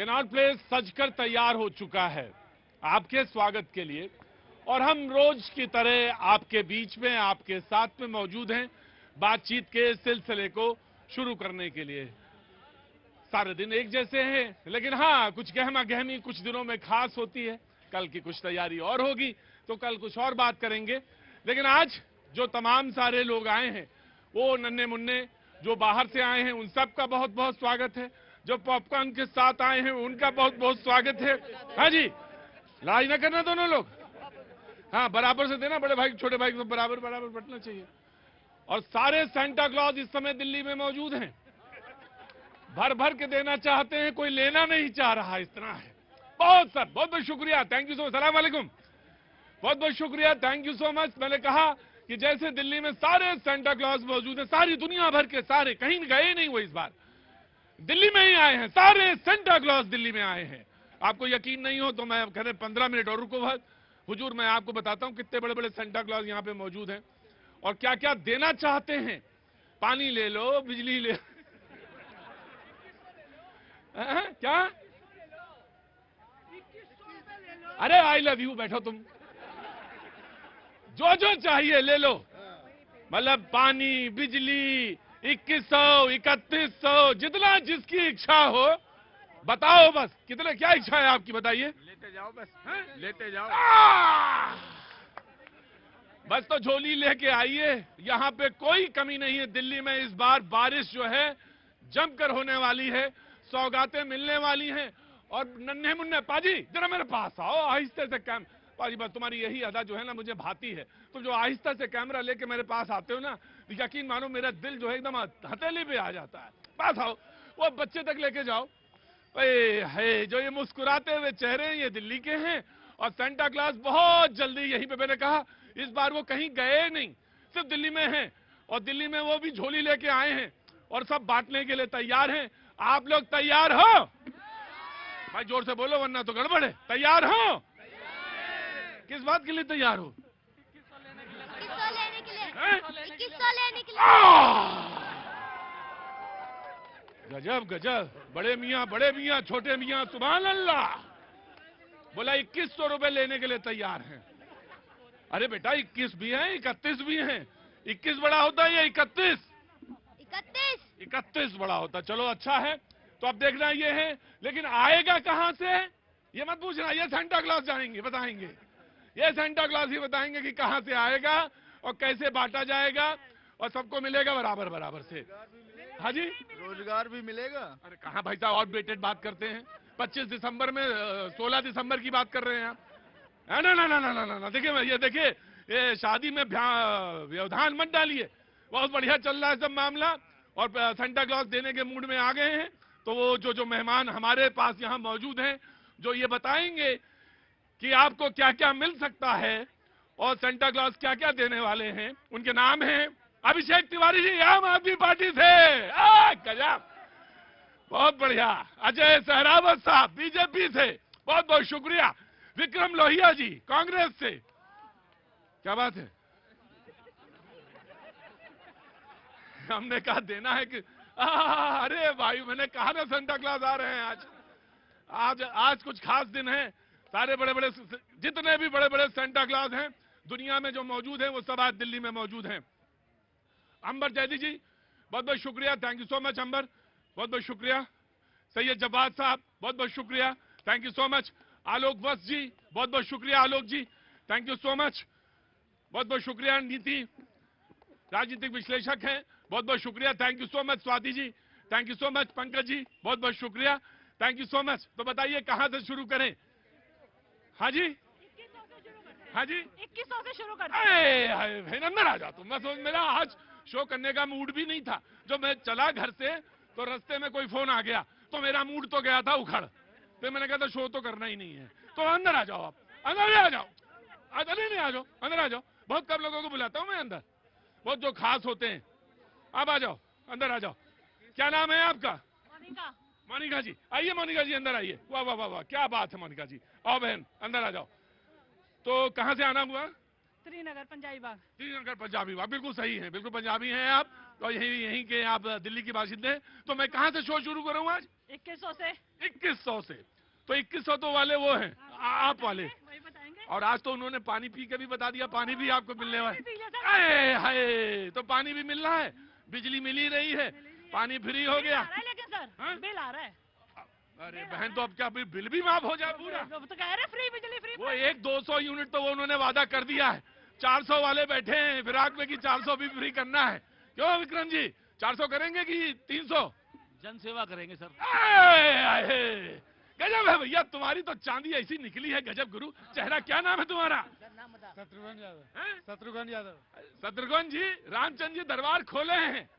Cannot place सजकर तैयार हो चुका है आपके स्वागत के लिए और हम रोज की तरह आपके बीच में आपके साथ में मौजूद हैं बातचीत के सिलसिले को शुरू करने के लिए। सारे दिन एक जैसे हैं, लेकिन हाँ, कुछ गहमा गहमी कुछ दिनों में खास होती है। कल की कुछ तैयारी और होगी तो कल कुछ और बात करेंगे, लेकिन आज जो तमाम सारे लोग आए हैं वो नन्हे मुन्ने जो बाहर से आए हैं उन सब का बहुत बहुत स्वागत है। जो पॉपकॉर्न के साथ आए हैं उनका बहुत बहुत स्वागत है। हाँ जी, लड़ाई ना करना दोनों लोग, हाँ बराबर से देना, बड़े भाई छोटे भाई को बराबर बराबर बंटना चाहिए। और सारे सेंटा क्लॉज इस समय दिल्ली में मौजूद हैं, भर भर के देना चाहते हैं, कोई लेना नहीं चाह रहा, इतना है। बहुत बहुत शुक्रिया, थैंक यू सो मच, सलाम वालेकुम, बहुत बहुत शुक्रिया, थैंक यू सो मच। मैंने कहा कि जैसे दिल्ली में सारे सेंटा क्लॉज मौजूद हैं, सारी दुनिया भर के सारे, कहीं गए नहीं वो, इस बार दिल्ली में ही आए हैं, सारे सेंटा क्लॉज दिल्ली में आए हैं। आपको यकीन नहीं हो तो मैं कह रहे 15 मिनट और रुको भाई हुजूर, मैं आपको बताता हूं कितने बड़े बड़े सेंटा क्लॉज यहां पे मौजूद हैं और क्या क्या देना चाहते हैं। पानी ले लो, बिजली ले क्या, अरे आई लव यू, बैठो तुम, जो जो चाहिए ले लो, मतलब पानी, बिजली, 2100, 3100, जितना जिसकी इच्छा हो बताओ, बस कितना, क्या इच्छा है आपकी बताइए, लेते जाओ बस, लेते जाओ। बस तो झोली लेके आइए, यहाँ पे कोई कमी नहीं है। दिल्ली में इस बार बारिश जो है जमकर होने वाली है, सौगातें मिलने वाली हैं। और नन्हे मुन्ने पाजी जरा मेरे पास आओ, आहिस्ते से कैम पाजी, बस तुम्हारी यही अदा जो है ना मुझे भाती है, तुम जो आहिस्ता से कैमरा लेके मेरे पास आते हो ना, यकीन मानो मेरा दिल जो है एकदम हथेली पे आ जाता है। पास आओ, वो बच्चे तक लेके जाओ। है जो ये मुस्कुराते हुए चेहरे हैं ये दिल्ली के हैं और सेंटा क्लॉज बहुत जल्दी, यहीं पे मैंने कहा इस बार वो कहीं गए नहीं, सिर्फ दिल्ली में हैं और दिल्ली में वो भी झोली लेके आए हैं और सब बांटने के लिए तैयार हैं। आप लोग तैयार हो? भाई जोर से बोलो वरना तो गड़बड़ है। तैयार हो? किस बात के लिए तैयार हो? 2100 लेने के लिए, 2100 लेने के लिए। गजब गजब, बड़े मियाँ छोटे मियाँ, सुभान अल्लाह। बोला 2100 रुपए लेने के लिए तैयार हैं। अरे बेटा 21 भी हैं, 31 भी हैं। 21 बड़ा होता है या 31? 31 बड़ा होता। चलो अच्छा है, तो अब देखना ये है, लेकिन आएगा कहां से ये मत पूछना, ये सेंटा क्लॉज जाएंगे बताएंगे, ये सेंटा क्लॉज ही बताएंगे कि कहां से आएगा और कैसे बांटा जाएगा और सबको मिलेगा बराबर बराबर से। हाँ जी, रोजगार भी मिलेगा। अरे कहाँ भाई साहब, आउटडेटेड बात करते हैं। 25 दिसंबर में 16 दिसंबर की बात कर रहे हैं आप। ना ना ना ना ना ना, देखिए ये देखिए, ये शादी में व्यवधान मत डालिए। बहुत बढ़िया चल रहा है सब मामला और सेंटा क्लॉज देने के मूड में आ गए हैं। तो वो जो मेहमान हमारे पास यहाँ मौजूद हैं, जो ये बताएंगे कि आपको क्या क्या मिल सकता है और सेंटा क्लॉज क्या क्या देने वाले हैं, उनके नाम हैं अभिषेक तिवारी जी, आम आदमी पार्टी से, गजब, बहुत बढ़िया। अजय सहरावत साहब बीजेपी से, बहुत बहुत शुक्रिया। विक्रम लोहिया जी कांग्रेस से, क्या बात है, हमने कहा देना है कि अरे भाई मैंने कहा ना सेंटा क्लॉज आ रहे हैं आज कुछ खास दिन है। सारे बड़े बड़े जितने भी बड़े बड़े सेंटा क्लॉज हैं दुनिया में जो मौजूद हैं वो सब आज दिल्ली में मौजूद हैं। अंबर जैदी जी बहुत बहुत शुक्रिया, थैंक यू सो मच अंबर, बहुत बहुत शुक्रिया। सैयद जवाद साहब बहुत बहुत शुक्रिया, थैंक यू सो मच। आलोक वत्स जी बहुत बहुत शुक्रिया, आलोक जी थैंक यू सो मच, बहुत बहुत शुक्रिया। नीति राजनीतिक विश्लेषक हैं, बहुत बहुत शुक्रिया, thank you so much. Swati ji thank you so much. Pankaj ji बहुत बहुत शुक्रिया, थैंक यू सो मच। तो बताइए कहां से शुरू करें? हाँ जी, हाँ जी, 2100 से शुरू करते हैं। अंदर आ जा तुम, बस मेरा आज शो करने का मूड भी नहीं था। जो मैं चला घर से तो रास्ते में कोई फोन आ गया तो मेरा मूड तो गया था उखड़, तो मैंने कहा था शो तो करना ही नहीं है। तो अंदर आ जाओ, आप अंदर आ जाओ, नहीं आ जाओ, अंदर आ जाओ। बहुत कम लोगों को बुलाता हूं मैं अंदर, बहुत जो खास होते हैं। आप आ जाओ, अंदर आ जाओ। क्या नाम है आपका? मोनिका। मोनिका जी आइए, मोनिका जी अंदर आइए। वाह वाह वाह वाह, क्या बात है मोनिका जी, आओ बहन अंदर आ जाओ। तो कहां से आना हुआ? श्रीनगर पंजाबी बाग। श्रीनगर पंजाबी बाग, बिल्कुल सही है, बिल्कुल पंजाबी हैं आप। तो यहीं के आप दिल्ली की बाशिंदे हैं, तो मैं कहां से शो शुरू करूं आज? 2100 से। 2100 से। तो 2100 तो वाले वो हैं, आप वाले। वही बताएंगे। और आज तो उन्होंने पानी पी के भी बता दिया, पानी भी आपको मिलने वाला पी लिया है। सर। अरे हाय, तो पानी भी मिल रहा है, बिजली मिल ही रही है, पानी फ्री हो गया। बिल आ रहा है लेकिन सर, हाँ? बिल आ रहा है। अरे बहन, तो अब क्या बिल भी माफ हो जाए पूरा? तो कह रहे फ्री बिजली फ्री। वो 1-200 यूनिट तो वो उन्होंने वादा कर दिया है, 400 वाले बैठे हैं फिराक में कि 400 भी फ्री करना है। क्यों विक्रम जी, 400 करेंगे कि 300? जन सेवा करेंगे सर। गजब है भैया, तुम्हारी तो चांदी ऐसी निकली है, गजब गुरु। चेहरा, क्या नाम है तुम्हारा? शत्रुघ्न यादव। हैं? शत्रुघ्न यादव। शत्रुघ्न जी, रामचंद्र जी दरबार खोले हैं,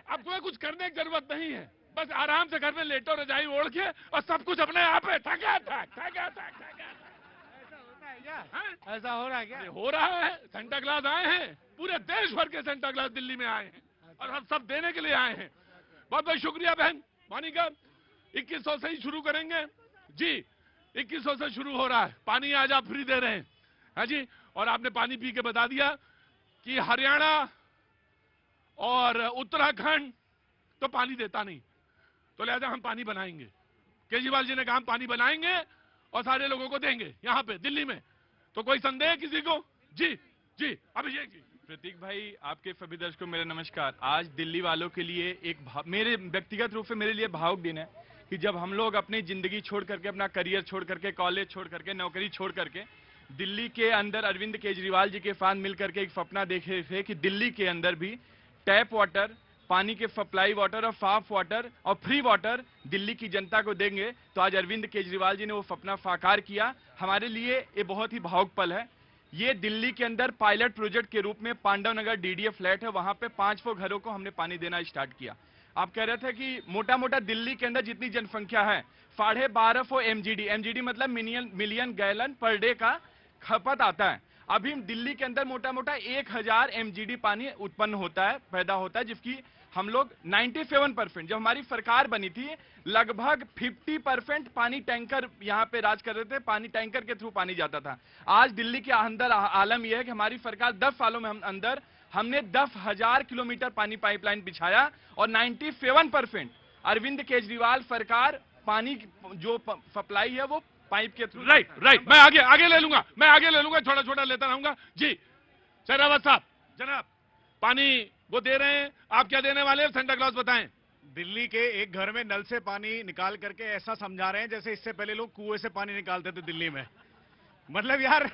अब तुम्हें कुछ करने की जरूरत नहीं है, बस आराम से घर में लेटो रजाई ओढ़ के, और सब कुछ अपने आप है। ठका ठक ठका ठक ठका ठक। ऐसा होता है क्या? हैं? ऐसा हो रहा है क्या? अरे हो रहा है, सेंटा क्लॉज आए हैं, पूरे देश भर के सेंटा क्लॉज दिल्ली में आए हैं, और हम सब देने के लिए आए हैं। बहुत बहुत शुक्रिया बहन मोनिका। 2100 से ही शुरू करेंगे जी, 2100 से शुरू हो रहा है। पानी आज आप फ्री दे रहे हैं, हाँ जी। और आपने पानी पी के बता दिया कि हरियाणा और उत्तराखंड तो पानी देता नहीं, तो लिहाजा हम पानी बनाएंगे। केजरीवाल जी ने कहा हम पानी बनाएंगे और सारे लोगों को देंगे यहाँ पे दिल्ली में। तो कोई संदेह है किसी को? जी जी, अभिषेक जी। प्रतीक भाई, आपके सभी दर्शकों को मेरा नमस्कार। आज दिल्ली वालों के लिए मेरे व्यक्तिगत रूप से मेरे लिए भावुक दिन है कि जब हम लोग अपनी जिंदगी छोड़ करके, अपना करियर छोड़ करके, कॉलेज छोड़ करके, नौकरी छोड़ करके दिल्ली के अंदर अरविंद केजरीवाल जी के साथ मिलकर के एक सपना देखे थे कि दिल्ली के अंदर भी टैप वाटर, पानी के सप्लाई वाटर और साफ वाटर और फ्री वाटर दिल्ली की जनता को देंगे। तो आज अरविंद केजरीवाल जी ने वो सपना साकार किया। हमारे लिए ये बहुत ही भावुक पल है। ये दिल्ली के अंदर पायलट प्रोजेक्ट के रूप में पांडव नगर डीडीए फ्लैट है, वहां पे 500 घरों को हमने पानी देना स्टार्ट किया। आप कह रहे थे कि मोटा मोटा दिल्ली के अंदर जितनी जनसंख्या है 1250 एमजीडी मतलब मिलियन गैलन पर डे का खपत आता है। अभी दिल्ली के अंदर मोटा मोटा 1000 एमजीडी पानी उत्पन्न होता है, पैदा होता है, जिसकी हम लोग 97%, जब हमारी सरकार बनी थी लगभग 50% पानी टैंकर यहाँ पे राज कर रहे थे, पानी टैंकर के थ्रू पानी जाता था। आज दिल्ली के अंदर आलम यह है कि हमारी सरकार 10 सालों में हमने 10,000 किलोमीटर पानी पाइपलाइन बिछाया और 97% अरविंद केजरीवाल सरकार पानी जो सप्लाई है वो पाइप के थ्रू। राइट, मैं आगे ले लूंगा, छोटा छोटा लेता रहूंगा जी। शेरावत साहब, जनाब, पानी वो दे रहे हैं, आप क्या देने वाले हैं? सेंटा क्लॉज बताएं। दिल्ली के एक घर में नल से पानी निकाल करके ऐसा समझा रहे हैं जैसे इससे पहले लोग कुएं से पानी निकालते थे दिल्ली में। मतलब यार,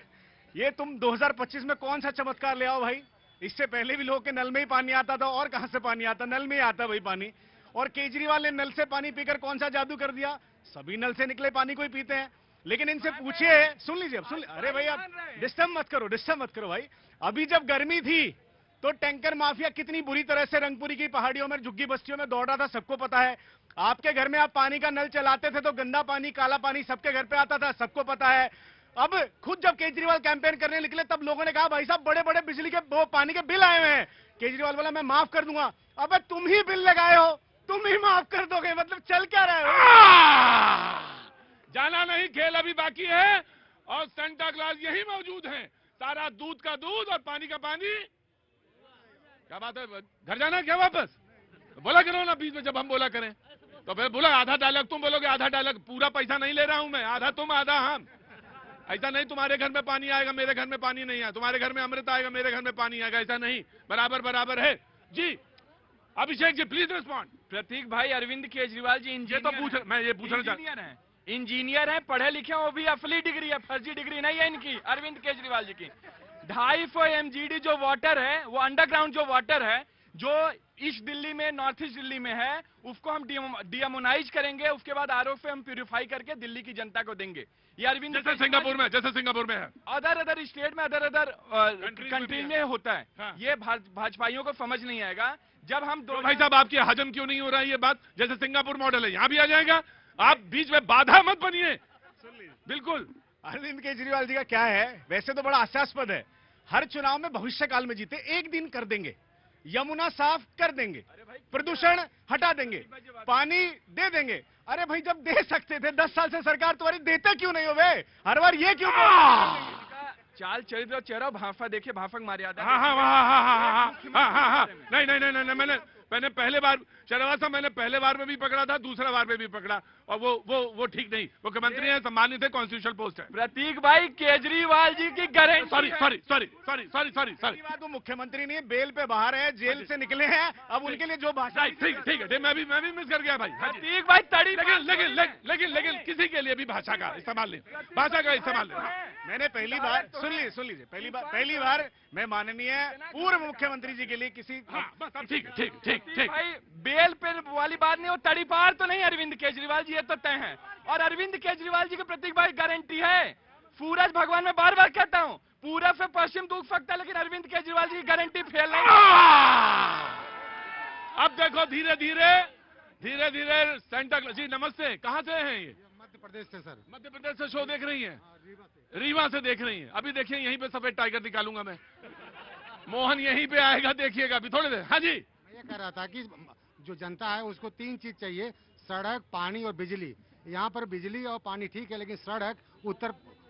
ये तुम 2025 में कौन सा चमत्कार ले आओ भाई? इससे पहले भी लोगों के नल में ही पानी आता था, और कहां से पानी आता? नल में ही आता भाई पानी। और केजरीवाल ने नल से पानी पीकर कौन सा जादू कर दिया? सभी नल से निकले पानी को ही पीते हैं। लेकिन इनसे पूछिए, सुन लीजिए, अरे भाई आप डिस्टर्ब मत करो भाई। अभी जब गर्मी थी तो टैंकर माफिया कितनी बुरी तरह से रंगपुरी की पहाड़ियों में, झुग्गी बस्तियों में दौड़ रहा था, सबको पता है। आपके घर में आप पानी का नल चलाते थे तो गंदा पानी, काला पानी सबके घर पे आता था, सबको पता है। अब खुद जब केजरीवाल कैंपेन करने निकले तब लोगों ने कहा भाई साहब बड़े बड़े बिजली के वो पानी के बिल आए हुए हैं। केजरीवाल बोला मैं माफ कर दूंगा। अब तुम ही बिल लगाए हो, तुम ही माफ कर दोगे, मतलब चल क्या रहे हो? जाना नहीं, खेल अभी बाकी है, और सेंटा क्लॉज यही मौजूद है। सारा दूध का दूध और पानी का पानी। क्या बात है, घर जाना क्या वापस? बोला करो ना बीच में जब हम बोला करें, तो फिर बोला आधा डायलॉग तुम बोलोगे, आधा डायलॉग। पूरा पैसा नहीं ले रहा हूं मैं, आधा तुम आधा हम। ऐसा नहीं तुम्हारे घर में पानी आएगा मेरे घर में पानी नहीं आएगा, तुम्हारे घर में अमृत आएगा मेरे घर में पानी आएगा, ऐसा नहीं, बराबर बराबर है जी। Abhishek ji please respond. प्रतीक भाई, अरविंद केजरीवाल जी मैं ये पूछना चाहता हूं, इंजीनियर है, पढ़े लिखे, वो भी असली डिग्री है, फर्जी डिग्री नहीं है इनकी, अरविंद केजरीवाल जी की। 250 एमजीडी जो वाटर है, वो अंडरग्राउंड जो वाटर है, जो ईस्ट दिल्ली में, नॉर्थ ईस्ट दिल्ली में है, उसको हम डिअमोनाइज करेंगे, उसके बाद आरओ से हम प्यूरिफाई करके दिल्ली की जनता को देंगे। ये अरविंद जैसे सिंगापुर में है, अदर स्टेट में, अदर कंट्री में होता है। हाँ। ये भाजपाइयों को समझ नहीं आएगा। जब हम तो भाई साहब आपकी हजम क्यों नहीं हो रहा है ये बात? जैसे सिंगापुर मॉडल है, यहाँ भी आ जाएगा। आप बीच में बाधा मत बनिए। बिल्कुल, अरविंद केजरीवाल जी का क्या है, वैसे तो बड़ा हास्यास्पद है। हर चुनाव में भविष्य काल में जीते, एक दिन कर देंगे, यमुना साफ कर देंगे, प्रदूषण हटा देंगे, पानी दे देंगे। अरे भाई जब दे सकते थे 10 साल से सरकार तुम्हारी, देते क्यों नहीं हो वे? हर बार ये क्यों? चाल चरित्र और चेहरा भाफा देखिए, भाफक मर्यादा। हाँ हाँ हाँ हाँ हाँ हाँ हाँ हाँ हाँ नहीं नहीं नहीं नहीं मैंने पहले बार शहनवाज साहब, मैंने पहले बार में भी पकड़ा था, दूसरा बार में भी पकड़ा, और वो ठीक नहीं। मुख्यमंत्री हैं, सम्मानित है, कॉन्स्टिट्यूशनल पोस्ट है। प्रतीक भाई केजरीवाल जी की guarantee. Sorry sorry sorry sorry sorry sorry sorry बात, वो मुख्यमंत्री नहीं, बेल पे बाहर है, जेल से निकले हैं, अब उनके लिए जो भाषा। ठीक है, मैं भी मिस कर गया भाई। प्रतीक भाई तड़ी, लेकिन किसी के लिए भी भाषा का इस्तेमाल नहीं, भाषा का इस्तेमाल नहीं। मैंने पहली बार सुन लीजिए पहली बार मैं माननीय पूर्व मुख्यमंत्री जी के लिए किसी। ठीक भाई बेल पे वाली बात नहीं, वो तड़ी पार तो नहीं अरविंद केजरीवाल जी, ये तो तय है। और अरविंद केजरीवाल जी के प्रतीक भाई गारंटी है। सूरज भगवान में बार बार कहता हूँ, पूरब से पश्चिम दुख सकता है, लेकिन अरविंद केजरीवाल जी की गारंटी फेल नहीं। अब देखो धीरे धीरे सेंटा क्लॉज जी, नमस्ते, कहाँ से हैं ये? मध्य प्रदेश से सर। मध्य प्रदेश से शो देख रही हैं? रीवा से देख रही हैं। अभी देखिए यहीं पे सफेद टाइगर निकालूंगा मैं, मोहन यहीं पे आएगा, देखिएगा अभी थोड़ी देर। हाँ जी, मैं ये कह रहा था कि जो जनता है उसको 3 चीज चाहिए, सड़क, पानी और बिजली। यहाँ पर बिजली और पानी ठीक है, लेकिन सड़क,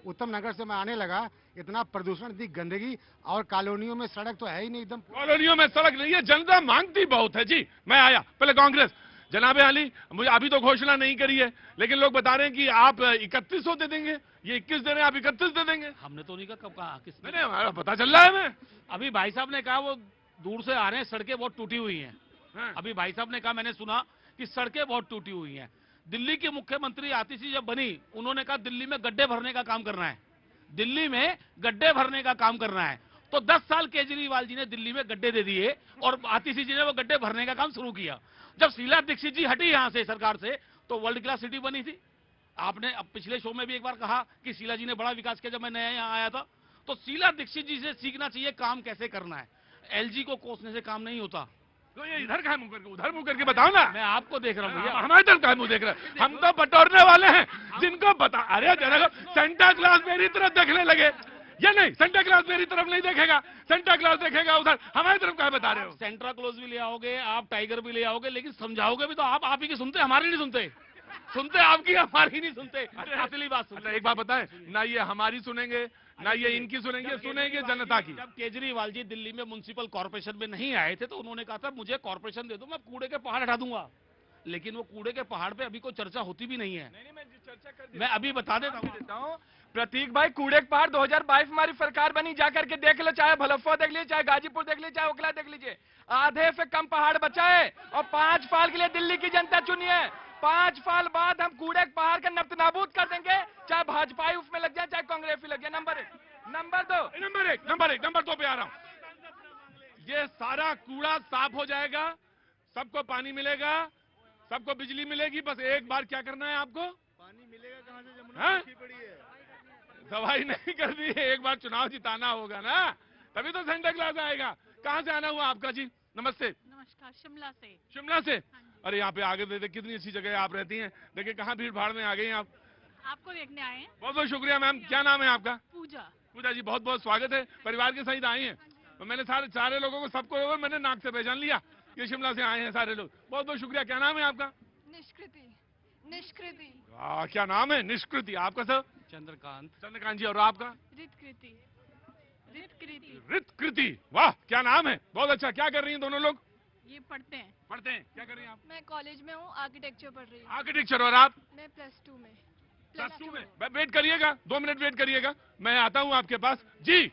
उत्तम नगर से मैं आने लगा, इतना प्रदूषण, इतनी गंदगी, और कॉलोनियों में सड़क तो है ही नहीं, एकदम कॉलोनियों में सड़क नहीं है, जनता मांगती बहुत है जी। मैं आया पहले कांग्रेस, जनाब आली, मुझे अभी तो घोषणा नहीं करी है, लेकिन लोग बता रहे हैं कि आप 3100 दे देंगे, ये 21 दे रहे हैं, आप 31 दे देंगे। हमने तो नहीं कहा, कब कहा, किसने? मैंने, हमारा पता चल रहा है। मैं अभी भाई साहब ने कहा वो दूर से आ रहे हैं, सड़कें बहुत टूटी हुई हैं। हाँ। अभी भाई साहब ने कहा, मैंने सुना कि सड़कें बहुत टूटी हुई हैं। दिल्ली की मुख्यमंत्री आतिशी जब बनी, उन्होंने कहा दिल्ली में गड्ढे भरने का काम करना है, दिल्ली में गड्ढे भरने का काम करना है। तो 10 साल केजरीवाल जी ने दिल्ली में गड्ढे दे दिए, और आतिशी जी ने वो गड्ढे भरने का काम शुरू किया। जब शीला दीक्षित जी हटी यहां से सरकार से, तो वर्ल्ड क्लास सिटी बनी थी। आपने अब पिछले शो में भी एक बार कहा कि शीला जी ने बड़ा विकास किया जब मैं नया यहाँ आया था। तो शीला दीक्षित जी से सीखना चाहिए काम कैसे करना है। एलजी को कोसने से काम नहीं होता। तो ये इधर का मुंह करके, उधर मुंह करके बताओ ना। मैं आपको देख रहा हूँ भैया, हमारे तरफ का मुंह देख रहे हैं, हम तो बटोरने वाले हैं, जिनको बता। अरे जरा सेंटा क्लॉज मेरी तरफ देखने लगे, या नहीं? सेंटा क्लॉज मेरी तरफ नहीं देखेगा, सेंटा क्लॉज देखेगा उधर। हमारी तरफ क्या बता रहे हो? सेंटा क्लॉज भी ले आओगे आप, टाइगर भी ले आओगे, लेकिन समझाओगे भी तो आप ही की सुनते, हमारी नहीं सुनते आपकी, हमारी नहीं सुनते। असली बात सुनते। एक बात बताएं ना, ये हमारी सुनेंगे ना ये इनकी सुनेंगे जनता की। जब केजरीवाल जी दिल्ली में म्युनिसिपल कॉर्पोरेशन में नहीं आए थे, तो उन्होंने कहा था मुझे कॉर्पोरेशन दे दो, मैं कूड़े के पहाड़ हटा दूंगा। लेकिन वो कूड़े के पहाड़ पे अभी कोई चर्चा होती भी नहीं है। मैं अभी बता देता हूँ। प्रतीक भाई, कूड़े के पहाड़ 2022 हमारी सरकार बनी, जाकर के देख लो, चाहे भलफ्फा देख लीजिए, चाहे गाजीपुर देख लीजिए, चाहे ओखला देख लीजिए, आधे से कम पहाड़ बचाए। और 5 साल के लिए दिल्ली की जनता चुनी है। 5 साल बाद हम कूड़े के पहाड़ का नब्त-नाबूद कर देंगे, चाहे भाजपा उसमें लग जाए, चाहे कांग्रेस लग जाए। नंबर 1, नंबर 2 पे आ रहा हूं। ये सारा कूड़ा साफ हो जाएगा, सबको पानी मिलेगा, सबको बिजली मिलेगी। बस एक बार क्या करना है आपको? पानी मिलेगा कहाँ से, जमुना सूखी पड़ी है। दवाई नहीं कर दी है, एक बार चुनाव जिताना होगा ना, तभी तो सेंटा क्लॉज आएगा। कहाँ से आना हुआ आपका जी? नमस्ते। नमस्कार, शिमला से। अरे यहाँ पे आगे देखिए कितनी अच्छी जगह आप रहती हैं, देखिए कहाँ भीड़ भाड़ में आ गई आप। आपको देखने आए हैं। बहुत बहुत शुक्रिया मैम। क्या नाम है आपका? पूजा जी, बहुत बहुत स्वागत है। परिवार के सहित आई हैं। तो मैंने सारे लोगों को, सबको मैंने नाक से पहचान लिया, ये शिमला से आए हैं सारे लोग। बहुत बहुत शुक्रिया। क्या नाम है आपका? निष्कृति। क्या नाम है? निष्कृति। आपका सर? चंद्रकांत जी। और आपका? रितकृति। वाह, क्या नाम है, बहुत अच्छा। क्या कर रही हैं दोनों लोग? ये पढ़ते हैं। क्या कर रही हैं आप? मैं कॉलेज में हूँ, आर्किटेक्चर पढ़ रही हूँ। आर्किटेक्चर। और आप? मैं +2 में। +2 में। वेट करिएगा, 2 मिनट वेट करिएगा, मैं आता हूँ आपके पास जी।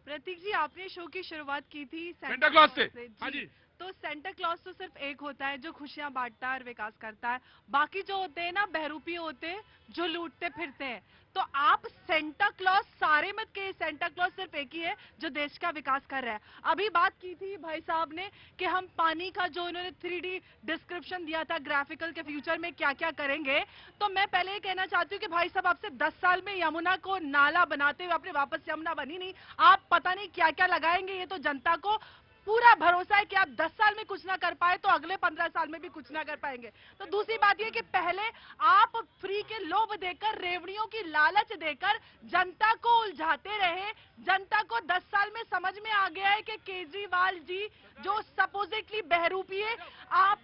प्रतीक जी, आपने शो की शुरुआत की थी सेंटा क्लॉज से। हाँ जी। तो सेंटा क्लॉज तो सिर्फ एक होता है जो खुशियां बांटता है और विकास करता है, बाकी जो होते हैं ना बहरूपी होते हैं जो लूटते फिरते हैं। तो आप सेंटा क्लॉज सारे मत के, सेंटा क्लॉज सिर्फ एक ही है जो देश का विकास कर रहा है। अभी बात की थी भाई साहब ने कि हम पानी का जो इन्होंने 3D डिस्क्रिप्शन दिया था ग्राफिकल के फ्यूचर में क्या क्या करेंगे, तो मैं पहले ये कहना चाहती हूँ कि भाई साहब आपसे 10 साल में यमुना को नाला बनाते हुए अपने वापस यमुना बनी नहीं, आप पता नहीं क्या क्या लगाएंगे। ये तो जनता को पूरा भरोसा है कि आप 10 साल में कुछ ना कर पाए तो अगले 15 साल में भी कुछ ना कर पाएंगे। तो दूसरी बात यह कि पहले आप फ्री के लोभ देकर, रेवड़ियों की लालच देकर जनता को उलझाते रहे। जनता को 10 साल में समझ में आ गया है कि केजरीवाल जी जो सपोजिटली बहरूपी है, आप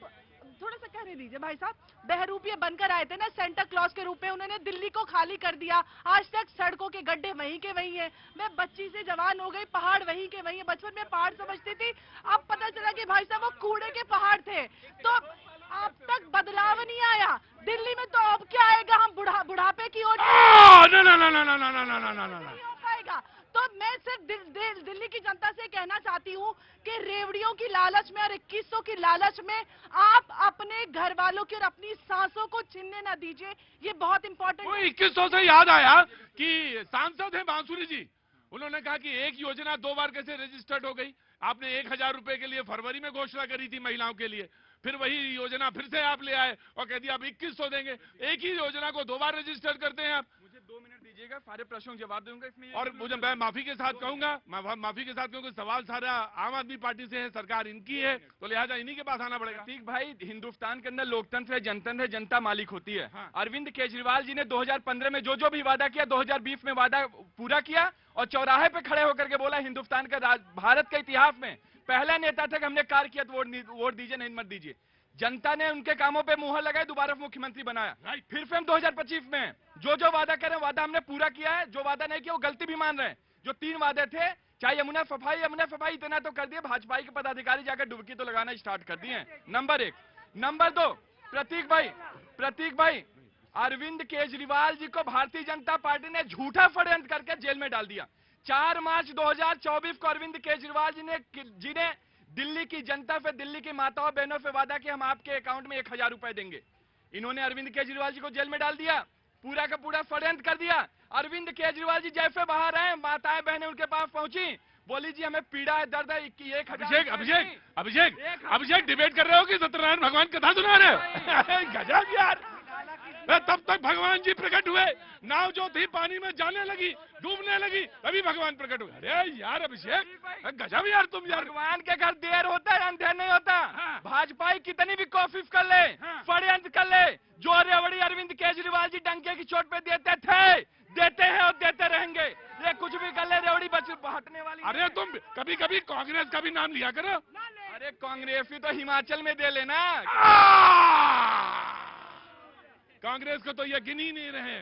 थोड़ा सा कहने दीजिए भाई साहब। बहरूपिये बनकर आए थे ना सेंटा क्लॉज के रूप में, उन्होंने दिल्ली को खाली कर दिया। आज तक सड़कों के गड्ढे वहीं के वहीं हैं। मैं बच्ची से जवान हो गई, पहाड़ वहीं के वहीं है। बचपन में पहाड़ समझती थी, अब पता चला कि भाई साहब वो कूड़े के पहाड़ थे। तो अब तक बदलाव नहीं आया। दिल्ली में तो अब क्या आएगा, हम बुढ़ापे की ओर नहीं हो पाएगा। तो मैं सिर्फ दिल्ली की जनता से कहना चाहती हूँ कि रेवड़ियों की लालच में और 2100 की लालच में आप अपने घर वालों की और अपनी सांसों को छीनने ना दीजिए। ये बहुत इंपॉर्टेंट है। 2100 से याद आया कि सांसद है बांसुरी जी, उन्होंने कहा कि एक योजना 2 बार कैसे रजिस्टर्ड हो गई। आपने 1000 रुपए के लिए फरवरी में घोषणा करी थी महिलाओं के लिए, फिर वही योजना फिर से आप ले आए और कह दिया अब 2100 देंगे। एक ही योजना को 2 बार रजिस्टर करते हैं आप। मुझे 2 मिनट दीजिएगा, सारे प्रश्नों के जवाब दूंगा इसमें। और मुझे मैं माफी के साथ कहूंगा, माफी के साथ कहूंगा, सवाल सारा आम आदमी पार्टी से है, सरकार इनकी है, तो लिहाजा इन्हीं के पास आना पड़ेगा। ठीक भाई, हिंदुस्तान के अंदर लोकतंत्र है, जनतंत्र है, जनता मालिक होती है। हाँ। अरविंद केजरीवाल जी ने 2015 में जो भी वादा किया, 2020 में वादा पूरा किया और चौराहे पे खड़े होकर के बोला हिंदुस्तान का भारत के इतिहास में पहला नेता था कि हमने कार्य किया तो वोट दीजिए, नहीं मत दीजिए। जनता ने उनके कामों पे मुहर लगाई, दोबारा मुख्यमंत्री बनाया। फिर से हम 2025 में जो वादा करें वादा हमने पूरा किया है, जो वादा नहीं किया वो गलती भी मान रहे हैं। जो 3 वादे थे, चाहे यमुना सफाई इतना तो कर दिए, भाजपा के पदाधिकारी जाकर डुबकी तो लगाना स्टार्ट कर दिए हैं। नंबर 1। नंबर 2, प्रतीक भाई, अरविंद केजरीवाल जी को भारतीय जनता पार्टी ने झूठा षड्यंत्र करके जेल में डाल दिया। 4 मार्च 2024 को अरविंद केजरीवाल जी ने दिल्ली की जनता पे, दिल्ली की माताओं बहनों पे वादा किया हम आपके अकाउंट में 1000 रुपए देंगे। इन्होंने अरविंद केजरीवाल जी को जेल में डाल दिया, पूरा का पूरा षड्यंत्र कर दिया। अरविंद केजरीवाल जी जैसे बाहर आए, माताएं बहनें उनके पास पहुंची, बोली जी हमें पीड़ा है, दर्द है, 1000। अभिषेक डिबेट कर रहे हो कि सत्यनारायण भगवान कथा सुना रहे हो? गजब यार। तब तक भगवान जी प्रकट हुए, नाव जो थी पानी में जाने लगी, डूबने लगी, तभी भगवान प्रकट हुए। अरे यार अभिषेक, गजब यार तुम यार। भगवान के घर देर होता है, अंधेर नहीं होता। भाजपा कितनी भी कोशिश कर ले, षड्यंत्र कर ले, जो रेवड़ी अरविंद केजरीवाल जी डंके की चोट पे देते थे, देते हैं और देते रहेंगे। ये कुछ भी कर ले, रेवड़ी हटने वाली। अरे तुम कभी कभी कांग्रेस का भी नाम लिया करो। अरे कांग्रेस ही तो हिमाचल में दे लेना। कांग्रेस को तो यकीन ही नहीं रहे।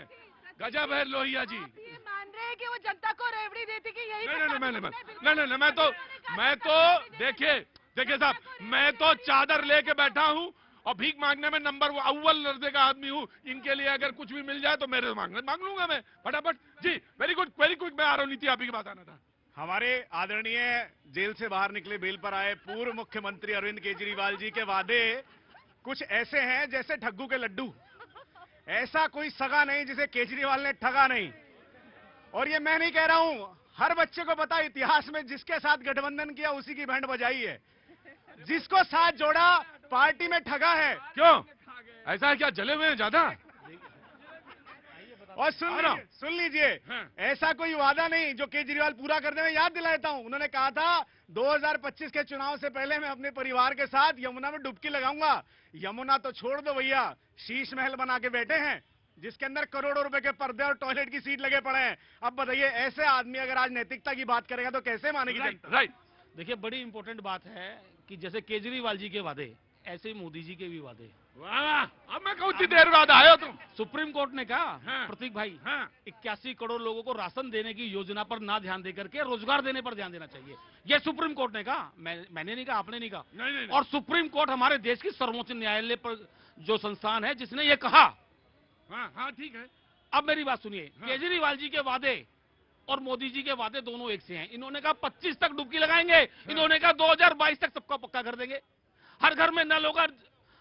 गजब है लोहिया जी। ये मान रहे हैं कि वो जनता को रेवड़ी देती कि यही नहीं, मैं तो देखिए साहब, मैं तो चादर लेके बैठा हूँ और भीख मांगने में नंबर अव्वल दर्जे का आदमी हूँ। इनके लिए अगर कुछ भी मिल जाए तो मेरे मांग लूंगा मैं फटाफट। जी वेरी गुड, मैं आ रहा हूँ। नीति आप ही के पास आना था। हमारे आदरणीय जेल से बाहर निकले, बेल पर आए पूर्व मुख्यमंत्री अरविंद केजरीवाल जी के वादे कुछ ऐसे हैं जैसे ठग्गू के लड्डू। ऐसा कोई सगा नहीं जिसे केजरीवाल ने ठगा नहीं। और ये मैं नहीं कह रहा हूं, हर बच्चे को पता, इतिहास में जिसके साथ गठबंधन किया उसी की बैंड बजाई है। जिसको साथ जोड़ा पार्टी में ठगा है। क्यों ऐसा है? क्या जले हुए हैं ज्यादा? और सुन लीजिए, ऐसा कोई वादा नहीं जो केजरीवाल पूरा कर दे। मैं याद दिला देता हूं, उन्होंने कहा था 2025 के चुनाव से पहले मैं अपने परिवार के साथ यमुना में डुबकी लगाऊंगा। यमुना तो छोड़ दो भैया, शीश महल बना के बैठे हैं जिसके अंदर करोड़ों रुपए के पर्दे और टॉयलेट की सीट लगे पड़े हैं। अब बताइए, ऐसे आदमी अगर आज नैतिकता की बात करेगा तो कैसे मानेगी जनता? राइट। देखिए बड़ी इंपॉर्टेंट बात है कि जैसे केजरीवाल जी के वादे, ऐसे ही मोदी जी के भी वादे। वाह, अब मैं कहूँ देर बाद आए तुम। सुप्रीम कोर्ट ने कहा, हाँ, प्रतीक भाई, हाँ, 81 करोड़ लोगों को राशन देने की योजना पर ना ध्यान देकर के रोजगार देने पर ध्यान देना चाहिए। ये सुप्रीम कोर्ट ने कहा, मैंने नहीं कहा, आपने नहीं कहा। नहीं। और सुप्रीम कोर्ट हमारे देश की सर्वोच्च न्यायालय पर जो संस्थान है जिसने ये कहा। हाँ ठीक है। अब मेरी बात सुनिए, हाँ। केजरीवाल जी के वादे और मोदी जी के वादे दोनों एक से हैं। इन्होंने कहा 25 तक डुबकी लगाएंगे, इन्होंने कहा 2022 तक सबका पक्का कर देंगे। हर घर में नल होगा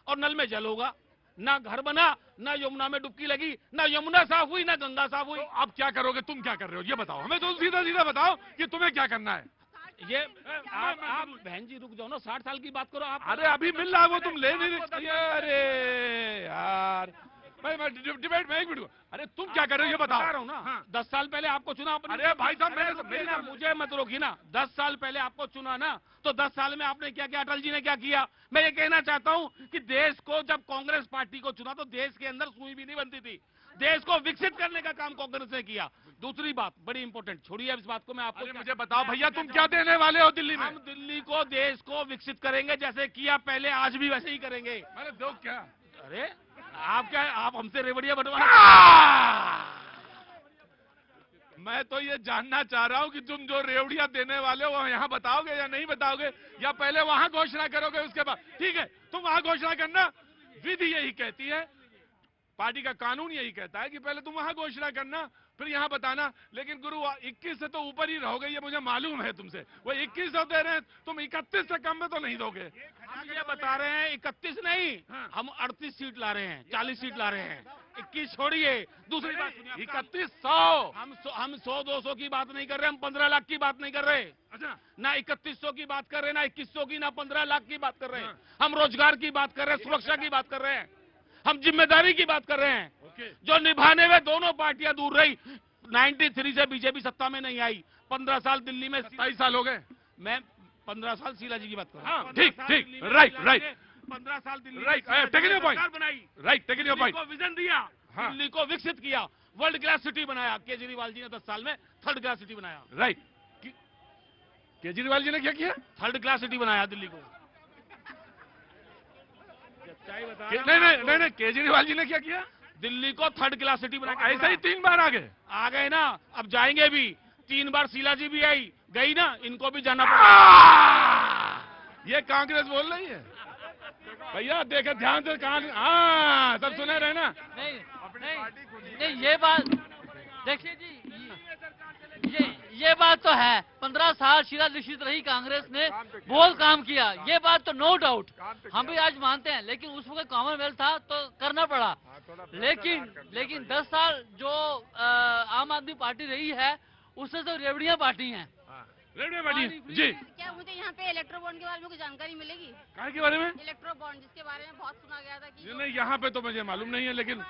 और नल में जल होगा। ना घर बना, ना यमुना में डुबकी लगी, ना यमुना साफ हुई, ना गंगा साफ हुई। तो अब क्या करोगे? तुम क्या कर रहे हो ये बताओ हमें, तो सीधा बताओ कि तुम्हें क्या करना है। ये आप बहन जी रुक जाओ ना, 60 साल की बात करो आप। अरे अभी मिल रहा है वो, तुम ले नहीं रहे। अरे यार मैं डिबेट में 1 मिनट। अरे तुम क्या कर रहे हो ये बताओ। बता रहा हूँ ना, 10 साल पहले आपको चुना आपने। अरे भाई साहब मुझे मत रोकी ना। 10 साल पहले आपको चुना ना, तो 10 साल में आपने क्या किया, अटल जी ने क्या किया? मैं ये कहना चाहता हूँ कि देश को जब कांग्रेस पार्टी को चुना तो देश के अंदर सुई भी नहीं बनती थी। देश को विकसित करने का काम कांग्रेस ने किया। दूसरी बात बड़ी इंपॉर्टेंट, छोड़िए अब इस बात को, मैं आपको अरे मुझे बताओ भैया, तुम क्या देने वाले हो दिल्ली में? हम दिल्ली को, देश को विकसित करेंगे, जैसे किया पहले, आज भी वैसे ही करेंगे। अरे दो क्या? अरे आप क्या, आप हमसे रेवड़िया बंटवाना? मैं तो ये जानना चाह रहा हूं कि तुम जो रेवड़ियां देने वाले हो वो यहाँ बताओगे या नहीं बताओगे, या पहले वहां घोषणा करोगे उसके बाद? ठीक है, तुम वहां घोषणा करना, विधि यही कहती है, पार्टी का कानून यही कहता है कि पहले तुम वहां घोषणा करना फिर यहाँ बताना। लेकिन गुरु 21 से तो ऊपर ही रहोगे, ये मुझे मालूम है तुमसे। वो 2100 दे रहे हैं, तुम 31 से कम में तो नहीं दोगे। हम ये बता रहे हैं 31 नहीं, हम 38 सीट ला रहे हैं, 40 सीट ला रहे हैं। 21 छोड़िए, दूसरी बात सुनिए, 3100 हम 100-200 की बात नहीं कर रहे, हम 15 लाख की बात नहीं कर रहे। अच्छा, ना 3100 की बात कर रहे, ना 2100 की, ना 15 लाख की बात कर रहे हैं। हम रोजगार की बात कर रहे हैं, सुरक्षा की बात कर रहे हैं, हम जिम्मेदारी की बात कर रहे हैं, जो निभाने में दोनों पार्टियां दूर रही। 93 से बीजेपी सत्ता में नहीं आई, 15 साल दिल्ली में, 27 साल हो गए। मैं 15 साल शीला जी की बात कर रहा हूं। हाँ, ठीक ठीक, राइट राइट, 15 साल Delhi right, taking your point, बनाई, right, taking your Delhi point. को विजन दिया, हाँ। दिल्ली को विकसित किया, वर्ल्ड क्लास सिटी बनाया। केजरीवाल जी ने 10 साल में थर्ड क्लास सिटी बनाया। राइट, केजरीवाल जी ने क्या किया? थर्ड क्लास सिटी बनाया दिल्ली को। नहीं, केजरीवाल जी ने क्या किया? दिल्ली को थर्ड क्लास सिटी बनाया। ऐसे ही 3 बार आ गए ना, अब जाएंगे भी। 3 बार शीला जी भी आई, गई ना, इनको भी जाना पड़ेगा। ये कांग्रेस बोल रही है भैया, देखे ध्यान से, कहां? हाँ, सब सुने रहे ना? नहीं, ये बात देखिए जी, ये बात तो है, 15 साल शीला दीक्षित रही कांग्रेस ने, बहुत काम किया, ये बात तो नो डाउट हम भी आज मानते हैं। लेकिन उस वक्त कॉमनवेल्थ था तो करना पड़ा। लेकिन 10 साल जो आम आदमी पार्टी रही है, उससे तो रेवड़ियां पार्टी हैं। रेडियो पार्टी जी। क्या मुझे यहाँ पे इलेक्ट्रो बॉन्ड के बारे में कुछ जानकारी मिलेगी? कहाँ के बारे में? इलेक्ट्रो बॉन्ड, जिसके बारे में बहुत सुना गया था कि नहीं, यहाँ पे तो मुझे मालूम नहीं है, लेकिन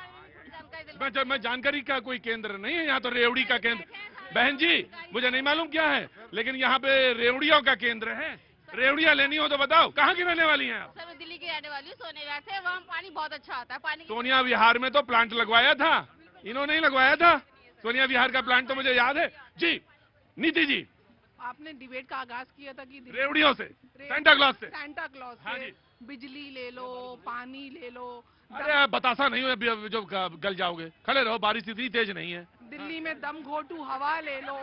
जानकारी मैं जानकारी का कोई केंद्र नहीं है यहाँ, तो रेवड़ी का केंद्र। बहन जी, मुझे नहीं मालूम क्या है, लेकिन यहाँ पे रेवड़ियों का केंद्र है। रेवड़ियाँ लेनी हो तो बताओ, कहाँ की रहने वाली हैं आप? सर, मैं दिल्ली की रहने वाली हूँ, सोने विहार से। वहाँ पानी बहुत अच्छा आता है। पानी सोनिया विहार में तो प्लांट लगवाया था, इन्होंने ही लगवाया था। सोनिया विहार का प्लांट तो मुझे याद है जी। नीति जी, आपने डिबेट का आगाज किया था कि रेवड़ियों से, सेंटा क्लॉज से, सेंटा क्लॉज हाँ से जी। बिजली ले लो, पानी ले लो। अरे बतासा नहीं हो जो गल जाओगे, खड़े रहो, बारिश इतनी तेज नहीं है। दिल्ली में दम घोटू हवा ले लो,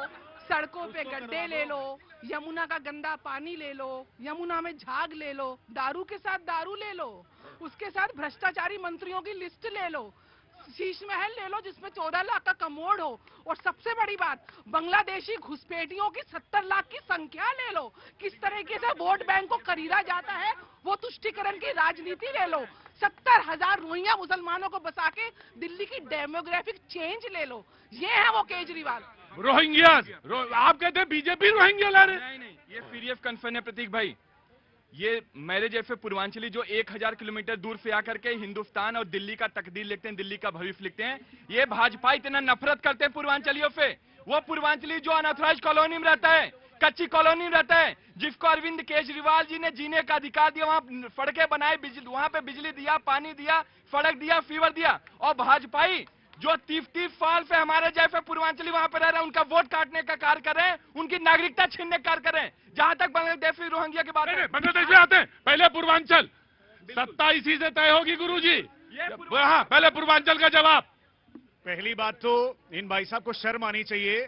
सड़कों पे गड्ढे ले लो, यमुना का गंदा पानी ले लो, यमुना में झाग ले लो, दारू के साथ दारू ले लो, उसके साथ भ्रष्टाचारी मंत्रियों की लिस्ट ले लो, शीश महल ले लो जिसमें 14 लाख का कमोड हो, और सबसे बड़ी बात, बांग्लादेशी घुसपैठियों की 70 लाख की संख्या ले लो। किस तरीके से वोट बैंक को खरीदा जाता है, वो तुष्टीकरण की राजनीति ले लो। 70,000 रोहिंग्या मुसलमानों को बसा के दिल्ली की डेमोग्राफिक चेंज ले लो। ये है वो केजरीवाल। रोहिंग्या आप कहते हैं बीजेपी रोहिंग्या ला रहे? नहीं, ये फ्री ऑफ कन्फर्न है प्रतीक भाई। ये मेरे जैसे पूर्वांचली जो 1000 किलोमीटर दूर से आकर के हिंदुस्तान और दिल्ली का तकदीर लिखते हैं, दिल्ली का भविष्य लिखते हैं, ये भाजपा इतना नफरत करते हैं पूर्वांचलियों से। वो पूर्वांचली जो अनऑथराइज्ड कॉलोनी में रहता है, कच्ची कॉलोनी में रहता है, जिसको अरविंद केजरीवाल जी ने जीने का अधिकार दिया, वहां सड़कें बनाई, वहां पे बिजली दिया, पानी दिया, सड़क दिया, फीवर दिया, और भाजपाई जो 30 साल से हमारे जैसे पूर्वांचली वहां पे रह रहे हैं, उनका वोट काटने का कार्य कर रहे हैं, उनकी नागरिकता छीनने का कार्य कर रहे हैं। जहां तक बांग्लादेशी रोहिंग्या की बात है, बांग्लादेश में आते हैं, पहले पूर्वांचल, सत्ता इसी से तय होगी गुरुजी। हाँ, पहले पूर्वांचल का जवाब। पहली बात तो इन भाई साहब को शर्म आनी चाहिए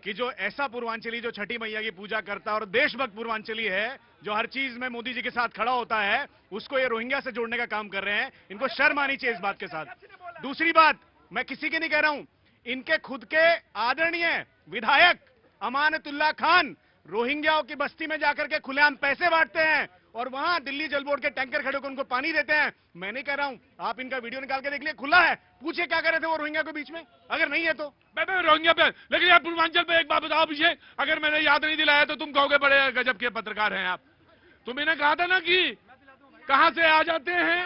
कि जो ऐसा पूर्वांचली जो छठी मैया की पूजा करता है और देशभक्त पूर्वांचली है, जो हर चीज में मोदी जी के साथ खड़ा होता है, उसको ये रोहिंग्या से जोड़ने का काम कर रहे हैं। इनको शर्म आनी चाहिए इस बात के साथ। दूसरी बात, मैं किसी की नहीं कह रहा हूं, इनके खुद के आदरणीय विधायक अमानतुल्लाह खान रोहिंग्याओं की बस्ती में जाकर के खुलेआम पैसे बांटते हैं और वहां दिल्ली जल बोर्ड के टैंकर खड़े होकर उनको पानी देते हैं। मैं नहीं कह रहा हूं, आप इनका वीडियो निकाल के देख लिए, खुला है, पूछिए क्या कर रहे थे वो रोहिंग्या के बीच में, अगर नहीं है तो। मैं रोहिंग्या पे, लेकिन यार पूर्वांचल पे एक बात बताओ अभिषेक, अगर मैंने याद नहीं दिलाया तो तुम कहोगे बड़े गजब के पत्रकार हैं आप। तुमने कहा था ना कि कहां से आ जाते हैं,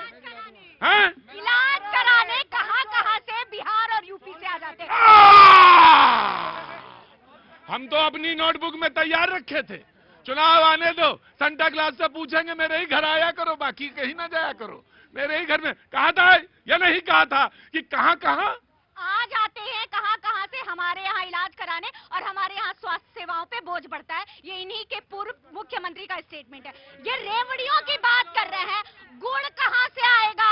हैं? इलाज कराने कहां से बिहार और यूपी से आ जाते हैं। हम तो अपनी नोटबुक में तैयार रखे थे, चुनाव आने दो, सेंटा क्लॉज से पूछेंगे, मेरे ही घर आया करो, बाकी कहीं ना जाया करो, मेरे ही घर में। कहा था या नहीं कहा था कि कहां कहां आ जाते हैं, कहां से हमारे यहाँ इलाज स्टेटमेंट है। ये रेवड़ियों की बात कर रहे हैं, गुड़ कहाँ से आएगा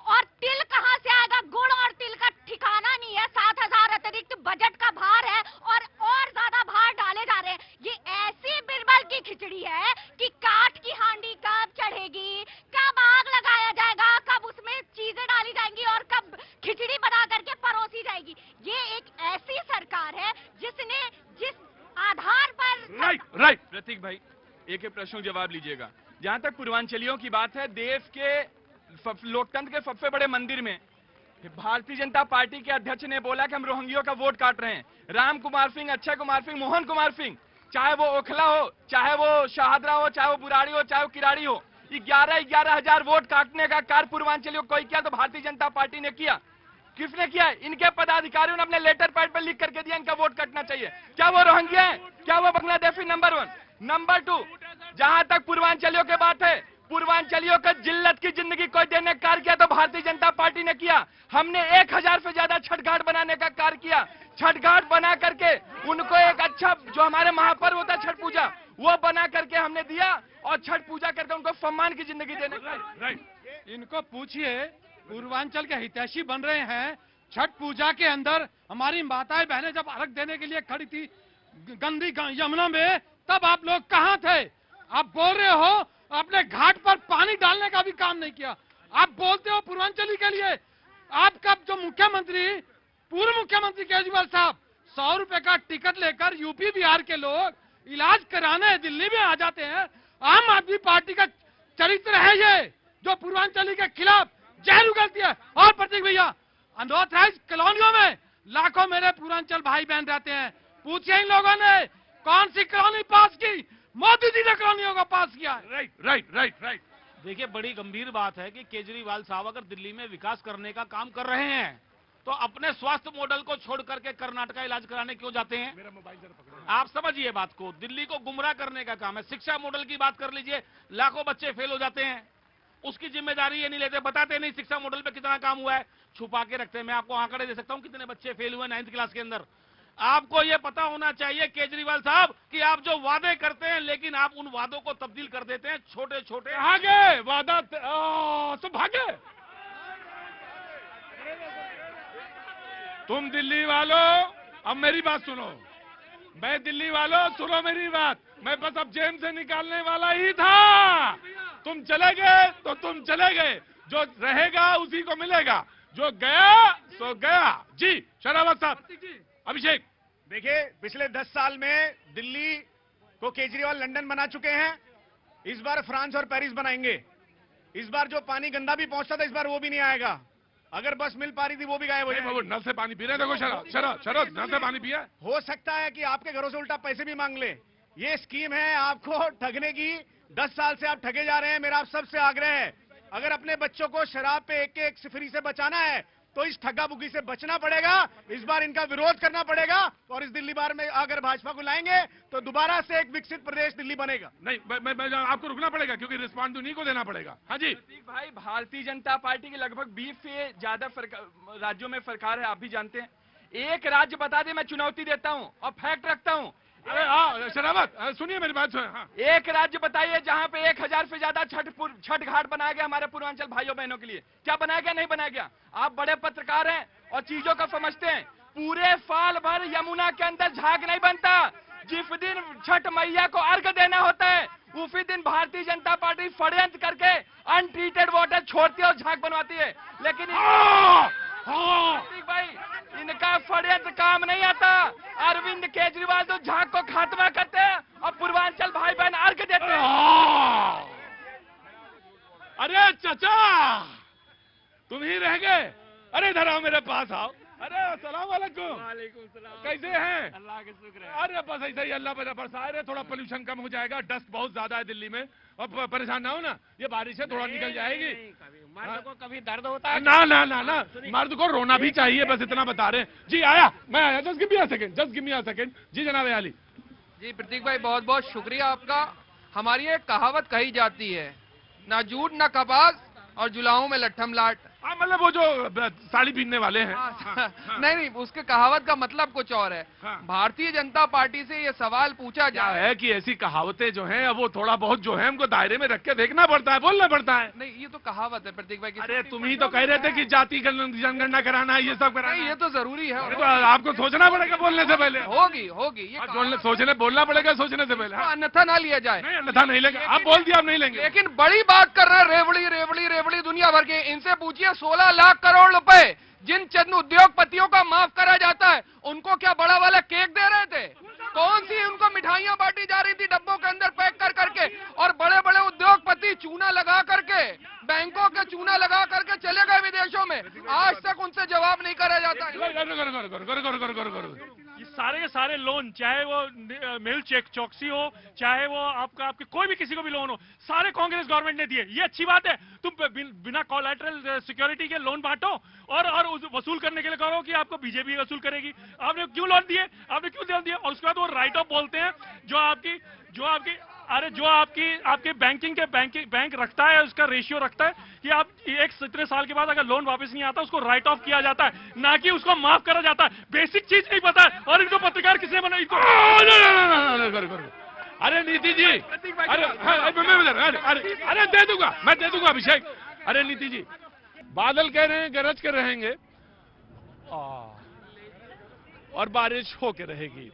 और तिल कहाँ से आएगा? गुड़ और तिल का ठिकाना नहीं है। 7,000 अतिरिक्त बजट का भार है और ज्यादा भार डाले जा रहे हैं। ये ऐसी बिरबल की खिचड़ी है कि काठ की हांडी कब चढ़ेगी, कब आग लगाया जाएगा, कब उसमें चीजें डाली जाएंगी और कब खिचड़ी बना करके परोसी जाएगी। ये एक ऐसी सरकार है जिसने जिस आधार पर राइट प्रतीक भाई, एक एक प्रश्न जवाब लीजिएगा। जहां तक पूर्वांचलियों की बात है, देश के लोकतंत्र के सबसे बड़े मंदिर में भारतीय जनता पार्टी के अध्यक्ष ने बोला कि हम रोहिंग्यों का वोट काट रहे हैं। राम कुमार सिंह, अक्षय कुमार सिंह, मोहन कुमार सिंह, चाहे वो ओखला हो, चाहे वो शाहदरा हो, चाहे वो बुराड़ी हो, चाहे वो किराड़ी हो, 11 हजार वोट काटने का कार्य पूर्वांचलियों कोई किया तो भारतीय जनता पार्टी ने किया। किसने किया? इनके पदाधिकारियों ने अपने लेटर पैड पर लिख करके दिया इनका वोट कटना चाहिए। क्या वो रोहिंग्या है? क्या वो बांग्लादेशी? नंबर 1। नंबर 2, जहां तक पूर्वांचलियों की बात है, पूर्वांचलियों को जिल्लत की जिंदगी कोई देने का कार्य किया तो भारतीय जनता पार्टी ने किया। हमने 1000 से ज्यादा छठ घाट बनाने का कार्य किया। छठ घाट बना करके उनको एक अच्छा, जो हमारे महापर्व होता है छठ पूजा, वो बना करके हमने दिया और छठ पूजा करके उनको सम्मान की जिंदगी देने का। राइट। इनको पूछिए, पूर्वांचल के हितैषी बन रहे हैं। छठ पूजा के अंदर हमारी माताएं बहनें जब अर्घ देने के लिए खड़ी थी गंदी यमुना में, तब आप लोग कहां थे? आप बोल रहे हो अपने घाट पर पानी डालने का भी काम नहीं किया। आप बोलते हो पूर्वांचली के लिए। आपका जो मुख्यमंत्री, पूर्व मुख्यमंत्री केजरीवाल साहब 100 रुपए का टिकट लेकर यूपी बिहार के लोग इलाज कराने दिल्ली में आ जाते हैं। आम आदमी पार्टी का चरित्र है ये, जो पूर्वांचली के खिलाफ जहर उगलती है। और प्रतीक भैया, अनऑथराइज कॉलोनियों में लाखों मेरे पूर्वांचल भाई बहन रहते हैं। पूछिए इन लोगों ने कौन सी कॉलोनी पास की? मोदी जी ने कॉलोनियों का पास किया है। राइट। देखिए, बड़ी गंभीर बात है कि केजरीवाल साहब अगर दिल्ली में विकास करने का काम कर रहे हैं तो अपने स्वास्थ्य मॉडल को छोड़ करके कर्नाटक का इलाज कराने क्यों जाते हैं? मेरा मोबाइल जरा पकड़ो। आप समझिए बात को। दिल्ली को गुमराह करने का काम है। शिक्षा मॉडल की बात कर लीजिए, लाखों बच्चे फेल हो जाते हैं, उसकी जिम्मेदारी ये नहीं लेते, बताते नहीं शिक्षा मॉडल पे कितना काम हुआ है, छुपा के रखते हैं। मैं आपको आंकड़े दे सकता हूं कितने बच्चे फेल हुए 9th क्लास के अंदर। आपको ये पता होना चाहिए केजरीवाल साहब कि आप जो वादे करते हैं, लेकिन आप उन वादों को तब्दील कर देते हैं छोटे छोटे। भागे वादा तो भागे। तुम दिल्ली वालों अब मेरी बात सुनो। मैं दिल्ली वालों सुनो मेरी बात। मैं बस अब जेब से निकालने वाला ही था। तुम चले गए तो तुम चले गए, जो रहेगा उसी को मिलेगा, जो गया सो गया। जी शरावत साहब। अभिषेक, देखिए, पिछले 10 साल में दिल्ली को केजरीवाल लंदन बना चुके हैं। इस बार फ्रांस और पेरिस बनाएंगे। इस बार जो पानी गंदा भी पहुंचता था, इस बार वो भी नहीं आएगा। अगर बस मिल पा रही थी वो भी गायब हो जाएगी। वो नल से पानी पी रहे। देखो शरद नल से पानी पिया। हो सकता है कि आपके घरों से उल्टा पैसे भी मांग ले। ये स्कीम है आपको ठगने की। 10 साल से आप ठगे जा रहे हैं। मेरा आप सबसे आग्रह है, अगर अपने बच्चों को शराब पे एक सिफरी से बचाना है तो इस ठग्गा बुग्गी से बचना पड़ेगा। इस बार इनका विरोध करना पड़ेगा और इस दिल्ली बार में अगर भाजपा को लाएंगे तो दोबारा से एक विकसित प्रदेश दिल्ली बनेगा। नहीं, मैं आपको रुकना पड़ेगा क्योंकि रिस्पॉन्ड उन्हीं को देना पड़ेगा। हाँ जी प्रतीक भाई, भारतीय जनता पार्टी की लगभग 20 से ज्यादा राज्यों में सरकार है, आप भी जानते हैं। एक राज्य बता दे, मैं चुनौती देता हूं और फैक्ट रखता हूं। अरे हाँ शरावत, सुनिए मेरी बात सुनिए। हाँ। एक राज्य बताइए जहां पे 1000 से ज्यादा छठ घाट बनाया गया हमारे पूर्वांचल भाइयों बहनों के लिए। क्या बनाया गया? नहीं बनाया गया। आप बड़े पत्रकार हैं और चीजों को समझते हैं। पूरे साल भर यमुना के अंदर झाग नहीं बनता। जिस दिन छठ मैया को अर्घ देना होता है उसी दिन भारतीय जनता पार्टी षड्यंत्र करके अनट्रीटेड वाटर छोड़ती है और झाग बनवाती है। लेकिन प्रतीक भाई, इनका षड्यंत्र काम नहीं आता। अरविंद केजरीवाल तो झाग को खात्मा करते हैं और पूर्वांचल भाई बहन अर्घ देते हैं। अरे चाचा, तुम ही रह गए। अरे इधर आओ, मेरे पास आओ। अरे अस्सलाम वालेकुम। वालेकुम सलाम। कैसे हैं? अल्लाह के शुक्र है। अरे बस ऐसा ही, अल्लाह बरसाए रहे। थोड़ा पोल्यूशन कम हो जाएगा, डस्ट बहुत ज्यादा है दिल्ली में। और परेशान ना हो ना, ये बारिश है थोड़ा निकल जाएगी। मर्द को कभी दर्द होता है? ना ना ना ना, मर्द को रोना भी चाहिए, बस इतना बता रहे हैं। जी आया, मैं आया। Just give me a second. जी जनाब अली। जी प्रतीक भाई, बहुत बहुत शुक्रिया आपका। हमारी एक कहावत कही जाती है, ना झूठ ना कपास और जुलाहों में लट्ठम लाट। मतलब वो जो साड़ी पहनने वाले हैं। नहीं नहीं, उसके कहावत का मतलब कुछ और है। भारतीय जनता पार्टी से ये सवाल पूछा क्या जा है कि ऐसी कहावतें जो हैं वो थोड़ा बहुत जो है हमको दायरे में रख के देखना पड़ता है, बोलना पड़ता है। नहीं, ये तो कहावत है प्रतीक भाई। अरे तुम ही तो कह रहे थे कि जाति जनगणना कराना है, ये सब कराना है। ये तो जरूरी है। तो आपको सोचना पड़ेगा बोलने से पहले। होगी होगी ये बोलना पड़ेगा सोचने से पहले। अन्यथा ना लिया जाए। नहीं, अन्यथा नहीं लेंगे। आप बोल दिया, आप नहीं लेंगे। लेकिन बड़ी बात कर रहे हैं रेवड़ी रेवड़ी रेवड़ी दुनिया भर के। इनसे पूछिए 16 लाख करोड़ रुपए जिन चंद उद्योगपतियों का माफ करा जाता है, उनको क्या बड़ा वाला केक दे रहे थे? कौन सी उनको मिठाइयां बांटी जा रही थी डब्बों के अंदर पैक कर करके? और बड़े बड़े उद्योगपति चूना लगा करके, बैंकों के चूना लगा करके चले गए विदेशों में। आज तक उनसे जवाब नहीं करा जाता। ये सारे के सारे लोन, चाहे वो मेहुल चौकसी हो, चाहे वो आपके कोई भी किसी को भी लोन हो, सारे कांग्रेस गवर्नमेंट ने दिए। ये अच्छी बात है। तुम बिना कोलैटरल सिक्योरिटी के लोन बांटो और उस वसूल करने के लिए करो कि आपको बीजेपी वसूल करेगी। आपने क्यों लोन दिए? आपने क्यों लोन दिए? और उसके बाद वो राइट ऑफ बोलते हैं जो आपकी बैंकिंग के बैंक रखता है, उसका रेशियो रखता है कि आप इतने साल के बाद अगर लोन वापस नहीं आता उसको राइट ऑफ किया जाता है, ना कि उसको माफ करा जाता है। बेसिक चीज नहीं पता है। और इनको पत्रकार किसने बनाई? अरे नीति जी, अरे दे दूंगा, मैं दे दूंगा अभिषेक। अरे नीति जी, बादल कह रहे हैं गरज के रहेंगे और बारिश होके रहेगी।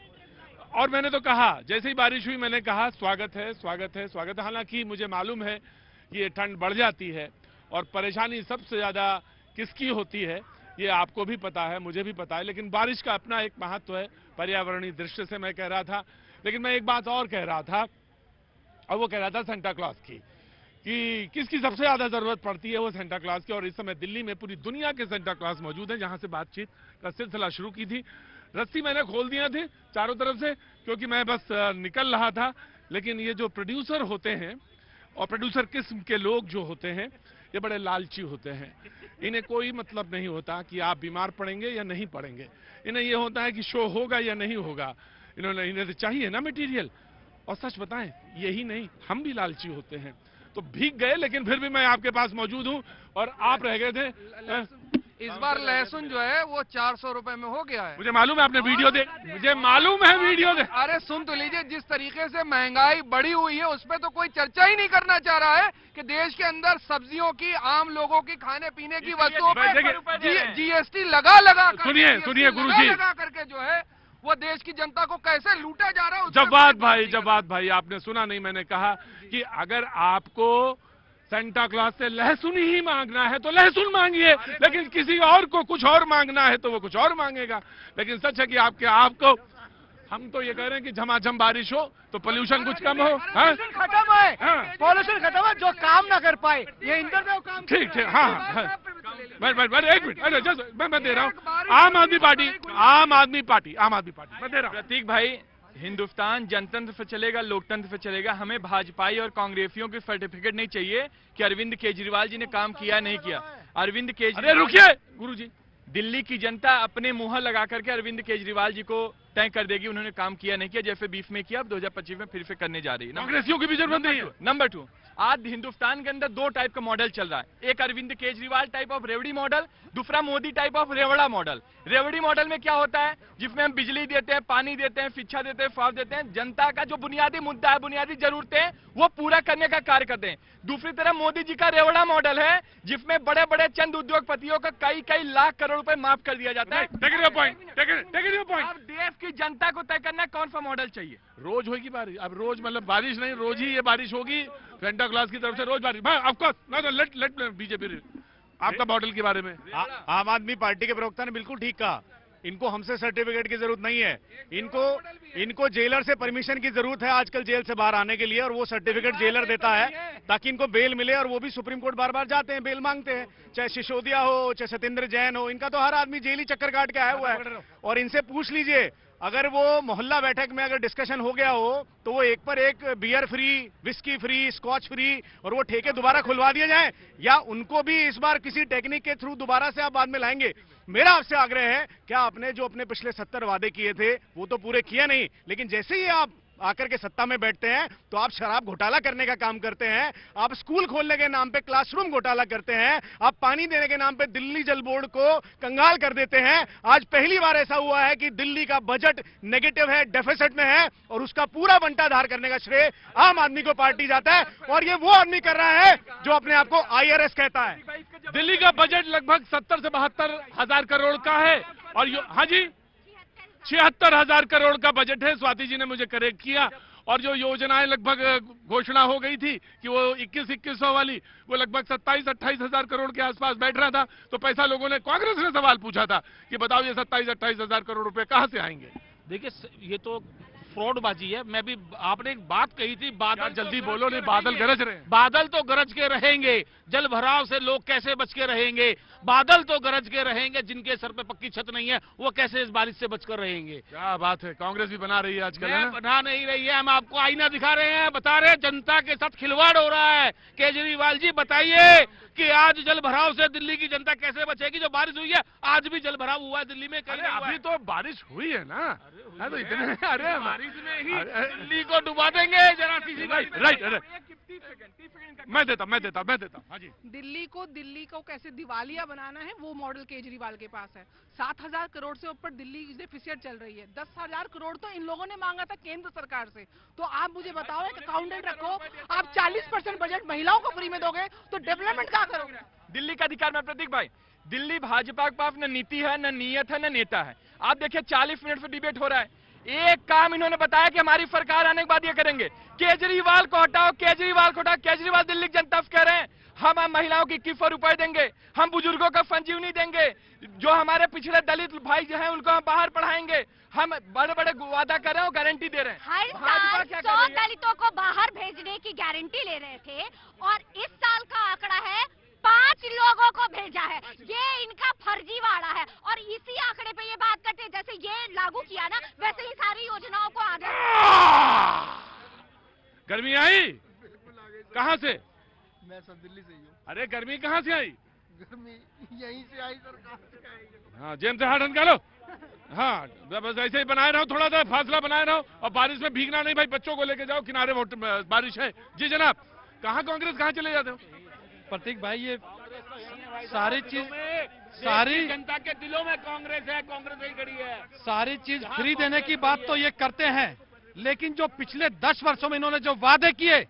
और मैंने तो कहा, जैसे ही बारिश हुई मैंने कहा स्वागत है, स्वागत है, स्वागत है। हालांकि मुझे मालूम है कि ये ठंड बढ़ जाती है और परेशानी सबसे ज्यादा किसकी होती है ये आपको भी पता है, मुझे भी पता है। लेकिन बारिश का अपना एक महत्व है पर्यावरणीय दृष्टि से, मैं कह रहा था। लेकिन मैं एक बात और कह रहा था, और वो कह रहा था सेंटा क्लॉज की, कि किसकी सबसे ज्यादा जरूरत पड़ती है, वो सेंटा क्लॉज की। और इस समय दिल्ली में पूरी दुनिया के सेंटा क्लॉज मौजूद हैं, जहां से बातचीत का सिलसिला शुरू की थी। रस्सी मैंने खोल दिया थे चारों तरफ से, क्योंकि मैं बस निकल रहा था। लेकिन ये जो प्रोड्यूसर होते हैं और प्रोड्यूसर किस्म के लोग जो होते हैं, ये बड़े लालची होते हैं। इन्हें कोई मतलब नहीं होता कि आप बीमार पड़ेंगे या नहीं पड़ेंगे। इन्हें ये होता है कि शो होगा या नहीं होगा। इन्हें तो चाहिए ना मटेरियल। और सच बताएं, यही नहीं, हम भी लालची होते हैं। तो भीग गए, लेकिन फिर भी मैं आपके पास मौजूद हूं और आप रह गए थे। इस बार लहसुन जो है वो 400 रुपए में हो गया है। मुझे मालूम है, आपने वीडियो दे, मुझे मालूम है वीडियो दे। अरे सुन तो लीजिए, जिस तरीके से महंगाई बढ़ी हुई है उस पर तो कोई चर्चा ही नहीं करना चाह रहा है कि देश के अंदर सब्जियों की, आम लोगों की, खाने पीने की वस्तुओं पर जीएसटी लगा सुनिए गुरुजी, लगा करके जो है वो देश की जनता को कैसे लूटा जा रहा है। जवाद भाई आपने सुना नहीं, मैंने कहा कि अगर आपको सेंटा क्लॉज से लहसुन ही मांगना है तो लहसुन मांगिए, लेकिन किसी और को कुछ और मांगना है तो वो कुछ और मांगेगा। लेकिन सच है कि आपको हम तो ये कह रहे हैं कि झमाझम बारिश हो तो पोल्यूशन कुछ कम हो। पोल्यूशन खत्म है, पोल्यूशन खत्म है, जो काम ना कर पाए ये इंद्रदेव काम। ठीक, हाँ, एक मिनट, अरे मैं दे रहा हूँ। आम आदमी पार्टी मैं दे रहा हूँ। प्रतीक भाई, हिंदुस्तान जनतंत्र पे चलेगा, लोकतंत्र पे चलेगा। हमें भाजपाई और कांग्रेसियों की सर्टिफिकेट नहीं चाहिए कि अरविंद केजरीवाल जी ने काम किया नहीं किया। अरविंद केजरीवाल, अरे रुकिए गुरुजी, दिल्ली की जनता अपने मुहर लगा करके अरविंद केजरीवाल जी को तय कर देगी उन्होंने काम किया नहीं किया, जैसे 20 में किया, अब 2025 में फिर से करने जा रही है। कांग्रेसियों की भी जरूरत नहीं है। नंबर 2, आज हिंदुस्तान के अंदर 2 टाइप का मॉडल चल रहा है। एक अरविंद केजरीवाल टाइप ऑफ रेवड़ी मॉडल, दूसरा Modi type of Rewda model. रेवड़ी मॉडल में क्या होता है, जिसमें हम बिजली देते हैं, पानी देते हैं, शिक्षा देते हैं, स्वास्थ्य देते हैं, जनता का जो बुनियादी मुद्दा है, बुनियादी जरूरतें वो पूरा करने का कार्य करते हैं। दूसरी तरफ मोदी जी का रेवड़ा मॉडल है, जिसमें बड़े बड़े चंद उद्योगपतियों का कई लाख करोड़ रुपए माफ कर दिया जाता है। अब देश की जनता को तय करना कौन सा मॉडल चाहिए। रोज होगी बारिश, अब रोज मतलब बारिश नहीं, रोज ही ये बारिश होगी सेंटा क्लॉज की तरफ से, रोज बारिश। ऑफकोर्स लेट बीजेपी आपका मॉडल के बारे में। आम आदमी पार्टी के प्रवक्ता ने बिल्कुल ठीक कहा, इनको हमसे सर्टिफिकेट की जरूरत नहीं है। इनको जेलर से परमिशन की जरूरत है आजकल जेल से बाहर आने के लिए, और वो सर्टिफिकेट जेलर देता है ताकि इनको बेल मिले। और वो भी सुप्रीम कोर्ट बार बार जाते हैं, बेल मांगते हैं, चाहे सिसोदिया हो, चाहे सत्येंद्र जैन हो, इनका तो हर आदमी जेल ही चक्कर काट के आया हुआ है। और इनसे पूछ लीजिए, अगर वो मोहल्ला बैठक में अगर डिस्कशन हो गया हो तो वो एक पर एक beer free, whisky free, scotch free, और वो ठेके दोबारा खुलवा दिए जाएं, या उनको भी इस बार किसी टेक्निक के थ्रू दोबारा से आप बाद में लाएंगे। मेरा आपसे आग्रह है, क्या आपने जो अपने पिछले 70 वादे किए थे वो तो पूरे किए नहीं, लेकिन जैसे ही आप आकर के सत्ता में बैठते हैं तो आप शराब घोटाला करने का काम करते हैं, आप स्कूल खोलने के नाम पे क्लासरूम घोटाला करते हैं, आप पानी देने के नाम पे दिल्ली जल बोर्ड को कंगाल कर देते हैं। आज पहली बार ऐसा हुआ है कि दिल्ली का बजट नेगेटिव है, डेफिसिट में है, और उसका पूरा बंटाधार करने का श्रेय आम आदमी को पार्टी जाता है, और ये वो आदमी कर रहा है जो अपने आप को IRS कहता है। दिल्ली का बजट लगभग 70 से 72 हजार करोड़ का है, और हाँ जी 76,000 करोड़ का बजट है। स्वाति जी ने मुझे करेक्ट किया। और जो योजनाएं लगभग घोषणा हो गई थी कि वो 2100 वाली, वो लगभग 27-28 हजार करोड़ के आसपास बैठ रहा था। तो पैसा लोगों ने, कांग्रेस ने सवाल पूछा था कि बताओ ये 27-28 हजार करोड़ रुपए कहां से आएंगे। देखिए ये तो फ्रॉडबाजी है। मैं भी, आपने एक बात कही थी, बादल जल्दी बोलो नहीं, बादल गरज रहे हैं। बादल तो गरज के रहेंगे, जल भराव से लोग कैसे बच के रहेंगे। बादल तो गरज के रहेंगे, जिनके सर पे पक्की छत नहीं है वो कैसे इस बारिश से बचकर रहेंगे। क्या बात है, कांग्रेस भी बना रही है आजकल, है ना? बना नहीं रही है, हम आपको आईना दिखा रहे हैं, बता रहे हैं जनता के साथ खिलवाड़ हो रहा है। केजरीवाल जी बताइए कि आज जल भराव से दिल्ली की जनता कैसे बचेगी। जो बारिश हुई है, आज भी जल भराव हुआ है दिल्ली में, कहीं अभी तो बारिश हुई है ना। तो इतने, अरे बारिश में ही दिल्ली को डुबा देंगे जरा सी। राइट, मैं देता। हाँ जी, दिल्ली को कैसे दिवालिया बनाना है वो मॉडल केजरीवाल के पास है। 7,000 करोड़ से ऊपर दिल्ली डेफिसिट चल रही है। 10,000 करोड़ तो इन लोगों ने मांगा था केंद्र सरकार से। तो आप मुझे बताओ, एक अकाउंटेंट रखो, आप 40% बजट महिलाओं को फ्री में दोगे तो डेवलपमेंट क्या करोगे? दिल्ली का अधिकार में प्रतीक भाई, दिल्ली भाजपा के पास न नीति है, न नीयत है, न नेता है। आप देखिए 40 मिनट से डिबेट हो रहा है, एक काम इन्होंने बताया कि हमारी सरकार आने के बाद ये करेंगे। केजरीवाल को हटाओ, केजरीवाल दिल्ली की जनता कह रहे हैं हम महिलाओं की 2100 रुपए देंगे, हम बुजुर्गों का संजीवनी देंगे, जो हमारे पिछड़े दलित भाई जो हैं उनको हम बाहर पढ़ाएंगे, हम बड़े बड़े वादा कर रहे हैं, गारंटी दे रहे हैं। हर साल 100 दलितों को बाहर भेजने की गारंटी ले रहे थे, और इस साल का आंकड़ा है 5 लोगों को भेजा है। ये इनका फर्जीवाड़ा है, और इसी आंकड़े पे ये बात करते हैं जैसे ये लागू किया ना, वैसे ही सारी योजनाओं को आगे। गर्मी आई कहाँ से? मैं सब दिल्ली से ही हूँ। अरे गर्मी कहाँ से आई? गर्मी यहीं से आई सर, कहाँ से आई? हाँ, जेब से हाथ निकालो। हाँ, बस ऐसे ही बनाए रहो, थोड़ा सा फासला बनाए रहो, और बारिश में भीगना नहीं भाई, बच्चों को लेके जाओ किनारे, बारिश है। जी जनाब, कहाँ कांग्रेस, कहाँ चले जाते हो? प्रतीक भाई, ये सारी चीज, सारी जनता के दिलों में कांग्रेस है, कांग्रेस ही खड़ी है। सारी चीज फ्री देने की बात तो ये करते हैं, लेकिन जो पिछले 10 वर्षों में इन्होंने जो वादे किए,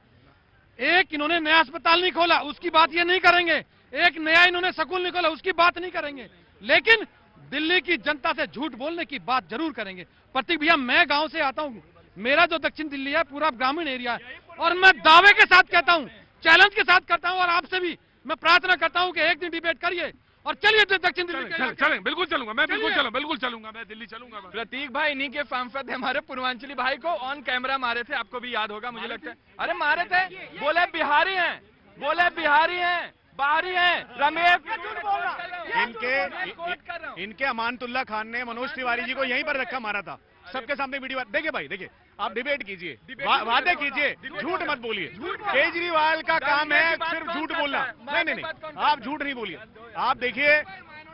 एक इन्होंने नया अस्पताल नहीं खोला, उसकी बात ये नहीं करेंगे। एक नया इन्होंने स्कूल नहीं खोला, उसकी बात नहीं करेंगे। लेकिन दिल्ली की जनता से झूठ बोलने की बात जरूर करेंगे। प्रतीक भैया, मैं गांव से आता हूं, मेरा जो दक्षिण दिल्ली है पूरा ग्रामीण एरिया है, और मैं दावे के साथ कहता हूं, चैलेंज के साथ करता हूं, और आपसे भी मैं प्रार्थना करता हूं कि एक दिन डिबेट करिए और चलिए दक्षिण दिल्ली। चलें, बिल्कुल चलूंगा मैं, बिल्कुल चलूंगा मैं, दिल्ली चलूंगा। प्रतीक भाई इन्हीं के सांसद हमारे पूर्वांचली भाई को ऑन कैमरा मारे थे, आपको भी याद होगा मुझे लगता है। अरे मारे थे, बोले बिहारी हैं, बाहरी हैं। रमेश इनके अमानतुल्ला खान ने मनोज तिवारी जी को यहीं पर रखा मारा था, सबके सामने वीडियो। देखिए भाई, देखिए, आप डिबेट कीजिए, वादे कीजिए, झूठ मत बोलिए। केजरीवाल का काम है सिर्फ झूठ बोलना। नहीं, आप झूठ नहीं बोलिए। आप देखिए,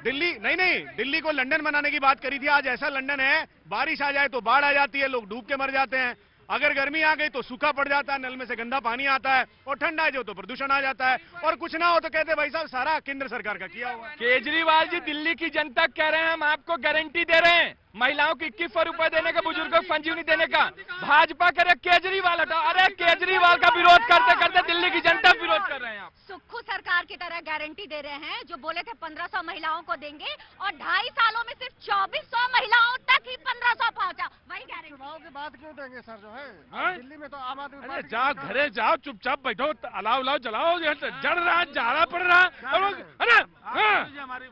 दिल्ली को लंदन बनाने की बात करी थी, आज ऐसा लंदन है, बारिश आ जाए तो बाढ़ आ जाती है, लोग डूब के मर जाते हैं। अगर गर्मी आ गई तो सूखा पड़ जाता है, नल में से गंदा पानी आता है, और ठंडा जो तो प्रदूषण आ जाता है, और कुछ ना हो तो कहते भाई साहब सारा केंद्र सरकार का किया हुआ है। केजरीवाल जी दिल्ली की जनता कह रहे हैं हम आपको गारंटी दे रहे हैं, महिलाओं को 2100 रुपए देने का, बुजुर्गों को संजीवनी देने का। भाजपा करे केजरीवाल हटाओ। अरे केजरीवाल का विरोध करते करते दिल्ली की जनता विरोध कर रहे हैं। आप सुक्खू सरकार की तरह गारंटी दे रहे हैं, जो बोले थे 1500 महिलाओं को देंगे, और 2.5 सालों में सिर्फ 2400 महिलाओं तक ही 1500 पहुंचा। वही गारंटी। चुनाव के बाद क्यों देंगे सर? जो हाँ? है दिल्ली में तो आम आदमी अरे पार्टी जाओ, घरे जाओ, चुपचाप बैठो, अलाव जलाओ, जड़ रहा, जाड़ा पड़ रहा। अरे हाँ।